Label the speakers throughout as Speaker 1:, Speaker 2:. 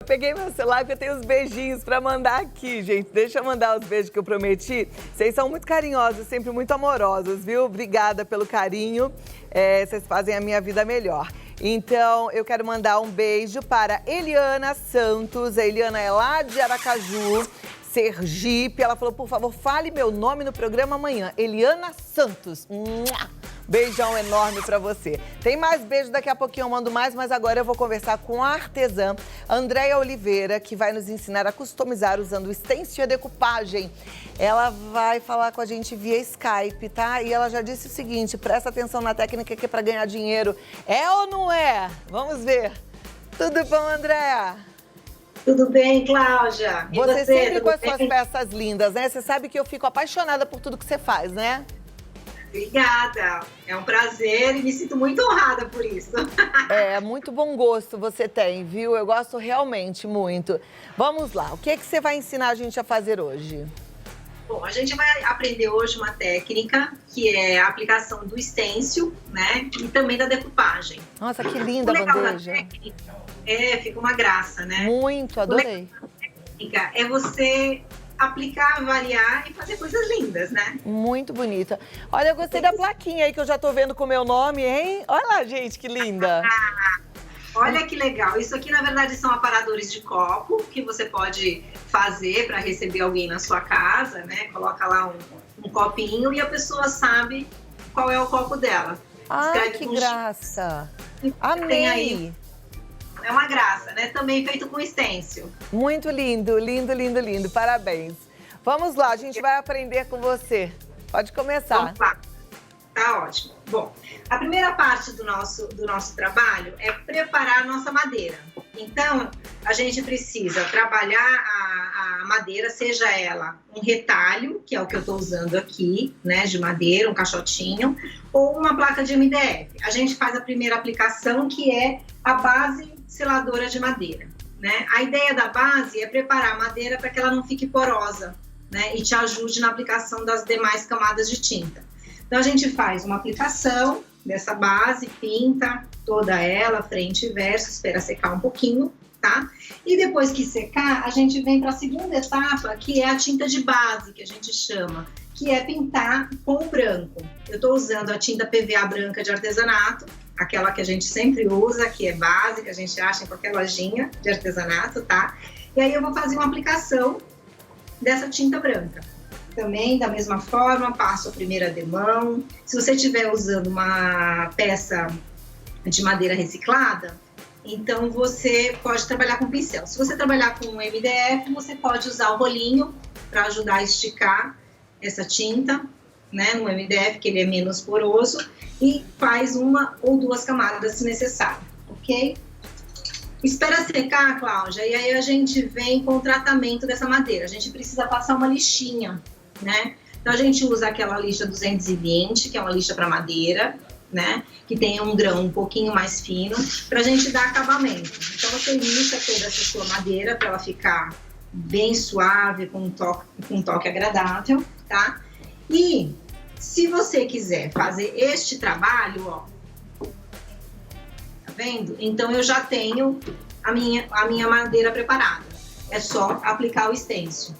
Speaker 1: Eu peguei meu celular porque eu tenho os beijinhos pra mandar aqui, gente. Deixa eu mandar os beijos que eu prometi. Vocês são muito carinhosos, sempre muito amorosos, viu? Obrigada pelo carinho. Vocês fazem a minha vida melhor. Então, eu quero mandar um beijo para Eliana Santos. A Eliana é lá de Aracaju, Sergipe. Ela falou, por favor, fale meu nome no programa amanhã. Eliana Santos. Beijão enorme pra você. Tem mais beijo, daqui a pouquinho eu mando mais, mas agora eu vou conversar com a artesã Andréia Oliveira, que vai nos ensinar a customizar usando o stencil e a decupagem. Ela vai falar com a gente via Skype, tá? E ela já disse o seguinte, presta atenção na técnica que é pra ganhar dinheiro. É ou não é? Vamos ver. Tudo bom, Andréia?
Speaker 2: Tudo bem, Cláudia? E
Speaker 1: você sempre com as
Speaker 2: bem?
Speaker 1: suas peças lindas, né? Você sabe que eu fico apaixonada por tudo que você faz, né?
Speaker 2: Obrigada, é um prazer e me sinto muito honrada por isso.
Speaker 1: Muito bom gosto você tem, viu? Eu gosto realmente muito. Vamos lá, o que é que você vai ensinar a gente a fazer hoje?
Speaker 2: Bom, a gente vai aprender hoje uma técnica que é a aplicação do stencil, né? E também da decupagem.
Speaker 1: Nossa, que linda a bandeja.
Speaker 2: Fica uma graça, né?
Speaker 1: Muito, adorei.
Speaker 2: A técnica é você aplicar, variar e fazer coisas lindas, né?
Speaker 1: Muito bonita. Olha, eu gostei da plaquinha aí que eu já tô vendo com o meu nome, hein? Olha lá, gente, que linda.
Speaker 2: Olha que legal. Isso aqui, na verdade, são aparadores de copo que você pode fazer para receber alguém na sua casa, né? Coloca lá um copinho e a pessoa sabe qual é o copo dela.
Speaker 1: Escreve que graça. Amei.
Speaker 2: Tem aí. É uma graça, né? Também feito com stencil.
Speaker 1: Muito lindo, lindo, lindo, lindo. Parabéns. Vamos lá, a gente vai aprender com você. Pode começar.
Speaker 2: Vamos lá. Tá ótimo. Bom, a primeira parte do nosso trabalho é preparar a nossa madeira. Então, a gente precisa trabalhar a madeira, seja ela um retalho, que é o que eu estou usando aqui, né, de madeira, um caixotinho, ou uma placa de MDF. A gente faz a primeira aplicação, que é a base seladora de madeira, né? A ideia da base é preparar a madeira para que ela não fique porosa, né, e te ajude na aplicação das demais camadas de tinta. Então, a gente faz uma aplicação dessa base, pinta toda ela, frente e verso, espera secar um pouquinho, tá? E depois que secar, a gente vem para a segunda etapa, que é a tinta de base, que a gente chama, que é pintar com o branco. Eu estou usando a tinta PVA branca de artesanato, aquela que a gente sempre usa, que é base, que a gente acha em qualquer lojinha de artesanato, tá? E aí eu vou fazer uma aplicação dessa tinta branca. Também, da mesma forma, passo a primeira demão. Se você estiver usando uma peça de madeira reciclada, então você pode trabalhar com pincel. Se você trabalhar com MDF, você pode usar o rolinho para ajudar a esticar essa tinta, né, no MDF, que ele é menos poroso, e faz uma ou duas camadas se necessário, ok? Espera secar, Cláudia, e aí a gente vem com o tratamento dessa madeira. A gente precisa passar uma lixinha, né? Então a gente usa aquela lixa 220, que é uma lixa para madeira, né? Que tem um grão um pouquinho mais fino, para a gente dar acabamento. Então você lixa toda essa sua madeira para ela ficar bem suave, com um toque agradável, tá? E se você quiser fazer este trabalho, ó, tá vendo? Então eu já tenho a minha madeira preparada. É só aplicar o stencil.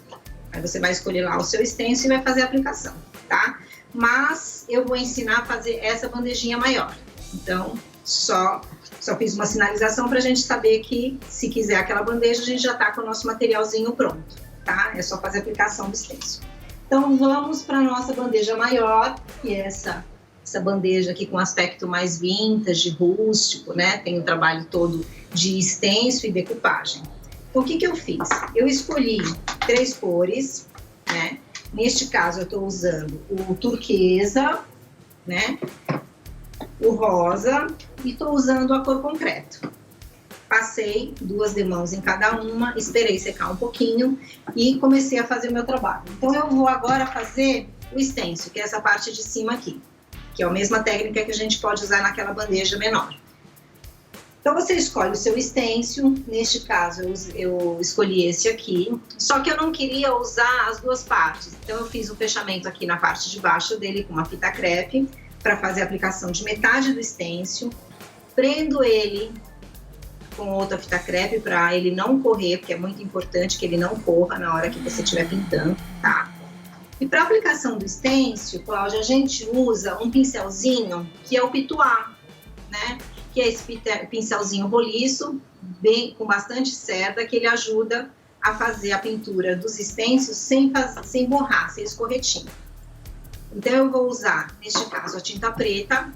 Speaker 2: Aí você vai escolher lá o seu stencil e vai fazer a aplicação, tá? Mas eu vou ensinar a fazer essa bandejinha maior. Então, só fiz uma sinalização para a gente saber que, se quiser aquela bandeja, a gente já tá com o nosso materialzinho pronto, tá? É só fazer a aplicação do stencil. Então, vamos para a nossa bandeja maior, que é essa bandeja aqui com aspecto mais vintage, rústico, né? Tem o trabalho todo de stencil e decupagem. Então, o que eu fiz? Eu escolhi 3 cores, né? Neste caso, eu estou usando o turquesa, né? O rosa e estou usando a cor concreto. Passei 2 demãos em cada uma, esperei secar um pouquinho e comecei a fazer o meu trabalho. Então, eu vou agora fazer o stencil, que é essa parte de cima aqui, que é a mesma técnica que a gente pode usar naquela bandeja menor. Então, você escolhe o seu stencil, neste caso eu escolhi esse aqui, só que eu não queria usar as 2 partes, então eu fiz um fechamento aqui na parte de baixo dele com uma fita crepe, para fazer a aplicação de metade do stencil, prendo ele com outra fita crepe para ele não correr, porque é muito importante que ele não corra na hora que você estiver pintando, tá? E para aplicação do stencil, Cláudia, a gente usa um pincelzinho que é o Pituá, né? Que é esse pincelzinho roliço, bem, com bastante cerda, que ele ajuda a fazer a pintura dos stencils sem borrar, sem escorrer tinta. Então, eu vou usar, neste caso, a tinta preta,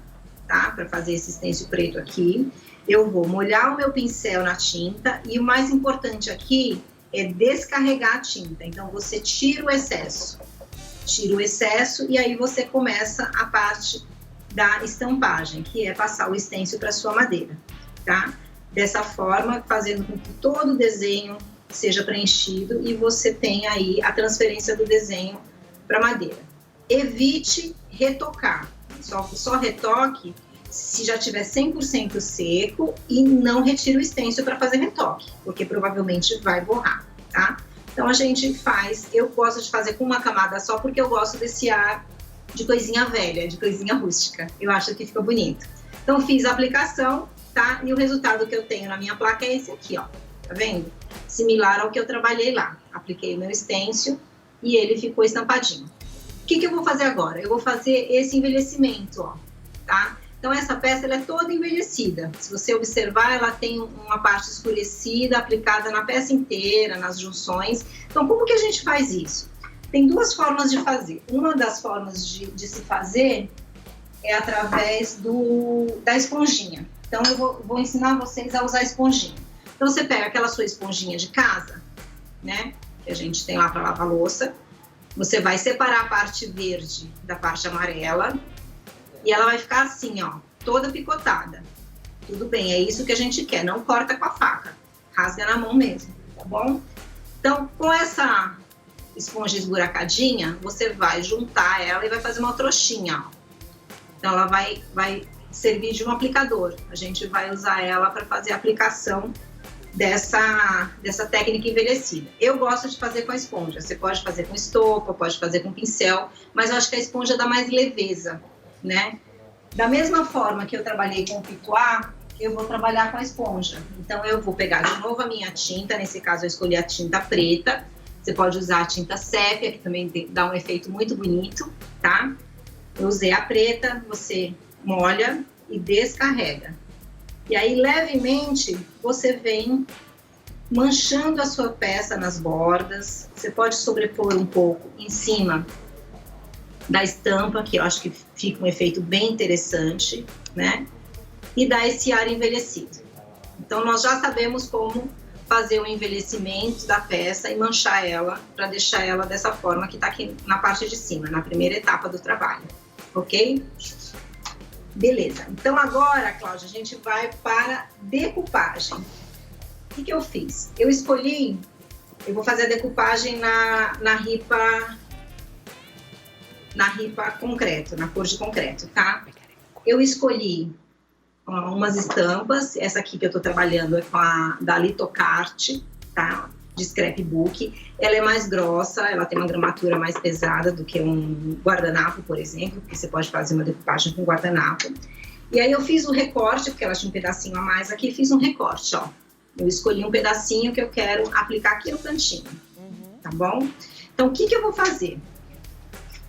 Speaker 2: tá? Para fazer esse stencil preto aqui. Eu vou molhar o meu pincel na tinta e o mais importante aqui é descarregar a tinta. Então, você tira o excesso. Tira o excesso e aí você começa a parte da estampagem, que é passar o stencil para sua madeira, tá? Dessa forma, fazendo com que todo o desenho seja preenchido e você tenha aí a transferência do desenho para a madeira. Evite retocar. Só retoque se já tiver 100% seco e não retire o stencil para fazer retoque, porque provavelmente vai borrar, tá? Então a gente faz, eu gosto de fazer com uma camada só porque eu gosto desse ar de coisinha velha, de coisinha rústica. Eu acho que fica bonito. Então fiz a aplicação, tá? E o resultado que eu tenho na minha placa é esse aqui, ó. Tá vendo? Similar ao que eu trabalhei lá. Apliquei o meu stencil e ele ficou estampadinho. O que eu vou fazer agora? Eu vou fazer esse envelhecimento, ó, tá? Então, essa peça ela é toda envelhecida. Se você observar, ela tem uma parte escurecida aplicada na peça inteira, nas junções. Então, como que a gente faz isso? Tem duas formas de fazer. Uma das formas de se fazer é através da esponjinha. Então, eu vou ensinar vocês a usar a esponjinha. Então, você pega aquela sua esponjinha de casa, né? Que a gente tem lá para lavar louça. Você vai separar a parte verde da parte amarela. E ela vai ficar assim, ó, toda picotada. Tudo bem, é isso que a gente quer, não corta com a faca. Rasga na mão mesmo, tá bom? Então, com essa esponja esburacadinha, você vai juntar ela e vai fazer uma trouxinha, ó. Então, ela vai servir de um aplicador. A gente vai usar ela para fazer a aplicação dessa técnica envelhecida. Eu gosto de fazer com a esponja. Você pode fazer com estopa, pode fazer com pincel, mas eu acho que a esponja dá mais leveza, né? Da mesma forma que eu trabalhei com o Pituá, eu vou trabalhar com a esponja. Então, eu vou pegar de novo a minha tinta, nesse caso eu escolhi a tinta preta, você pode usar a tinta sépia, que também dá um efeito muito bonito, tá? Eu usei a preta, você molha e descarrega. E aí, levemente, você vem manchando a sua peça nas bordas, você pode sobrepor um pouco em cima da estampa, que eu acho que fica um efeito bem interessante, né? E dá esse ar envelhecido. Então, nós já sabemos como fazer o envelhecimento da peça e manchar ela, para deixar ela dessa forma que está aqui na parte de cima, na primeira etapa do trabalho, ok? Beleza. Então, agora, Cláudia, a gente vai para decupagem. O que eu fiz? Eu vou fazer a decupagem na ripa concreto, na cor de concreto, tá? Eu escolhi umas estampas, essa aqui que eu tô trabalhando é com a da Litocart, tá? De scrapbook. Ela é mais grossa, ela tem uma gramatura mais pesada do que um guardanapo, por exemplo, porque você pode fazer uma decupagem com guardanapo. E aí eu fiz o recorte, porque ela tinha um pedacinho a mais aqui, fiz um recorte, ó. Eu escolhi um pedacinho que eu quero aplicar aqui no cantinho, tá bom? Então, o que eu vou fazer?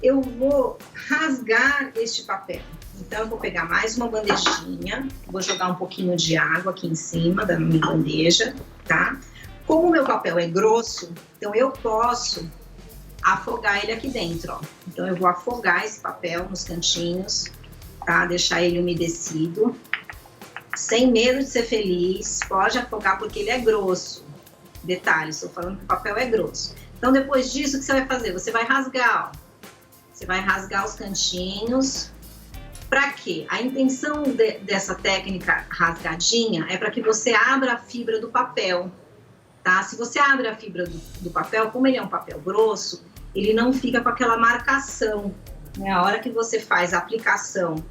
Speaker 2: Eu vou rasgar este papel. Então, eu vou pegar mais uma bandejinha, vou jogar um pouquinho de água aqui em cima da minha bandeja, tá? Como o meu papel é grosso, então eu posso afogar ele aqui dentro, ó. Então, eu vou afogar esse papel nos cantinhos, tá? Deixar ele umedecido. Sem medo de ser feliz, pode afogar porque ele é grosso. Detalhe, estou falando que o papel é grosso. Então, depois disso, o que você vai fazer? Você vai rasgar, ó. Você vai rasgar os cantinhos. Para quê? A intenção dessa técnica rasgadinha é para que você abra a fibra do papel, tá? Se você abre a fibra do papel, como ele é um papel grosso, ele não fica com aquela marcação, né? A hora que você faz a aplicação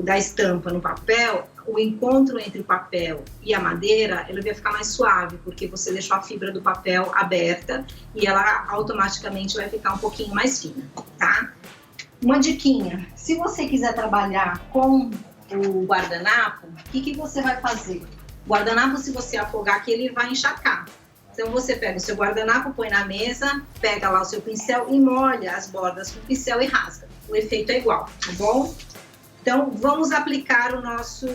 Speaker 2: da estampa no papel, o encontro entre o papel e a madeira, ele vai ficar mais suave, porque você deixou a fibra do papel aberta e ela automaticamente vai ficar um pouquinho mais fina, tá? Uma diquinha, se você quiser trabalhar com o guardanapo, o que você vai fazer? Guardanapo, se você afogar aqui, ele vai encharcar. Então, você pega o seu guardanapo, põe na mesa, pega lá o seu pincel e molha as bordas com o pincel e rasga. O efeito é igual, tá bom? Então, vamos aplicar nossa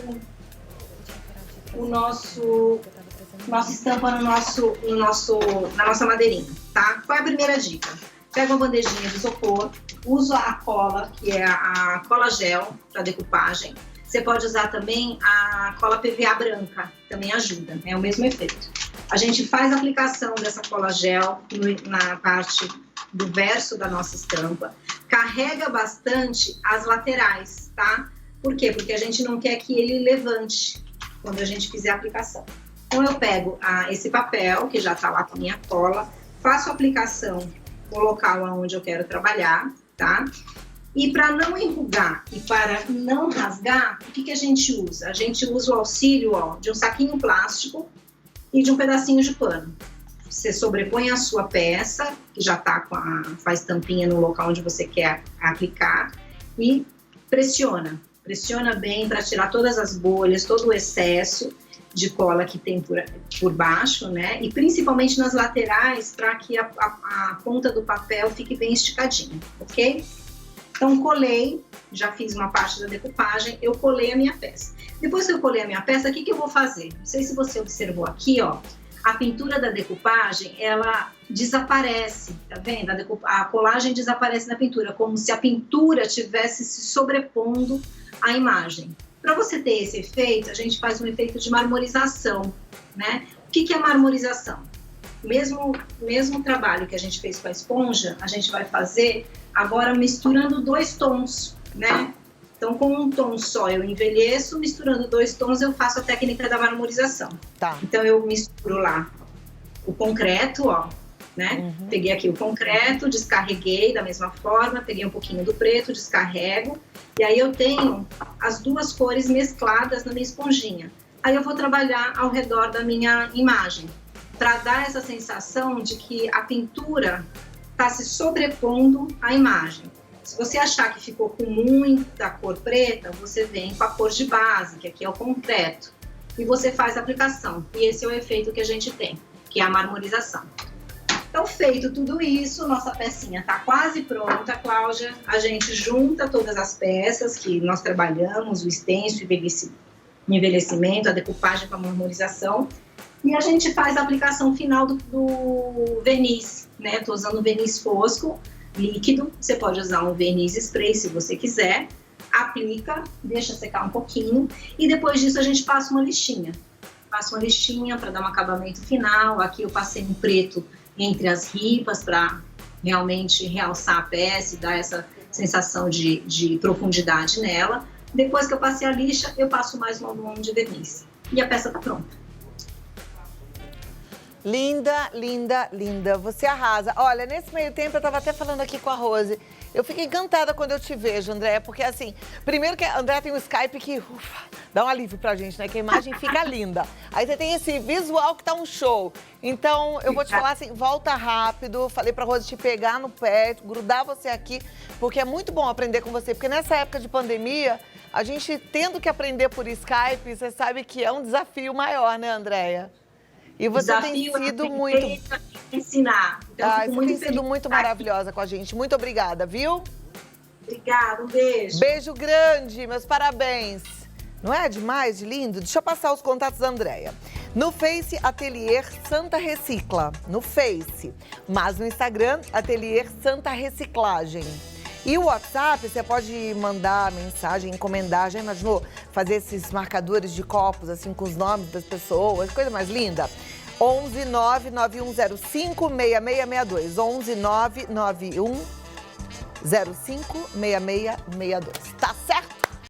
Speaker 2: estampa na nossa madeirinha, tá? Qual é a primeira dica? Pega uma bandejinha de isopor, usa a cola, que é a cola gel para decupagem. Você pode usar também a cola PVA branca, também ajuda, é o mesmo efeito. A gente faz a aplicação dessa cola gel na parte do verso da nossa estampa, carrega bastante as laterais, tá? Por quê? Porque a gente não quer que ele levante quando a gente fizer a aplicação. Então eu pego esse papel, que já tá lá com a minha cola, faço a aplicação no local onde eu quero trabalhar, tá? E para não enrugar e para não rasgar, o que a gente usa? A gente usa o auxílio de um saquinho plástico e de um pedacinho de pano. Você sobrepõe a sua peça, que já está faz tampinha no local onde você quer aplicar, e pressiona. Pressiona bem para tirar todas as bolhas, todo o excesso de cola que tem por baixo, né? E principalmente nas laterais, para que a ponta do papel fique bem esticadinha, ok? Então, colei, já fiz uma parte da decupagem, eu colei a minha peça. Depois que eu colei a minha peça, o que eu vou fazer? Não sei se você observou aqui, a pintura da decupagem, ela desaparece, tá vendo? A colagem desaparece na pintura, como se a pintura tivesse se sobrepondo à imagem. Para você ter esse efeito, a gente faz um efeito de marmorização, né? O que é marmorização? Mesmo trabalho que a gente fez com a esponja, a gente vai fazer agora misturando 2 tons, né? Então, com um tom só eu envelheço, misturando 2 tons eu faço a técnica da marmorização.
Speaker 1: Tá.
Speaker 2: Então, eu misturo lá o concreto, né? Uhum. Peguei aqui o concreto, descarreguei da mesma forma, peguei um pouquinho do preto, descarrego, e aí eu tenho as 2 cores mescladas na minha esponjinha. Aí eu vou trabalhar ao redor da minha imagem, para dar essa sensação de que a pintura está se sobrepondo à imagem. Se você achar que ficou com muita cor preta, você vem com a cor de base, que aqui é o concreto, e você faz a aplicação. E esse é o efeito que a gente tem, que é a marmorização. Então, feito tudo isso, nossa pecinha está quase pronta, Cláudia. A gente junta todas as peças que nós trabalhamos, o stencil, o envelhecimento, a decupagem com a marmorização, e a gente faz a aplicação final do verniz, né? Estou usando verniz fosco, líquido, você pode usar um verniz spray se você quiser, aplica, deixa secar um pouquinho, e depois disso a gente passa uma lixinha. Passa uma lixinha para dar um acabamento final. Aqui eu passei um preto entre as ripas para realmente realçar a peça e dar essa sensação de profundidade nela. Depois que eu passei a lixa, eu passo mais um mão de verniz. E a peça está pronta.
Speaker 1: Linda, linda, linda. Você arrasa. Olha, nesse meio tempo, eu estava até falando aqui com a Rose. Eu fico encantada quando eu te vejo, Andréia, porque assim, primeiro que a Andréia tem um Skype que dá um alívio pra gente, né? Que a imagem fica linda. Aí você tem esse visual que tá um show. Então, eu vou te falar assim, volta rápido. Falei pra Rose te pegar no pé, grudar você aqui, porque é muito bom aprender com você. Porque nessa época de pandemia, a gente tendo que aprender por Skype, você sabe que é um desafio maior, né, Andréia? E você tem sido muito...
Speaker 2: ensinar. Então,
Speaker 1: você tem sido muito maravilhosa com a gente. Muito obrigada, viu?
Speaker 2: Obrigada, um beijo.
Speaker 1: Beijo grande, meus parabéns. Não é demais, lindo? Deixa eu passar os contatos da Andréia. No Face, Atelier Santa Recicla. No Face. Mas no Instagram, Atelier Santa Reciclagem. E o WhatsApp, você pode mandar mensagem, encomendar. Já imaginou fazer esses marcadores de copos, assim, com os nomes das pessoas? Coisa mais linda. 11 99105 6662. 11 99105 6662. Tá certo?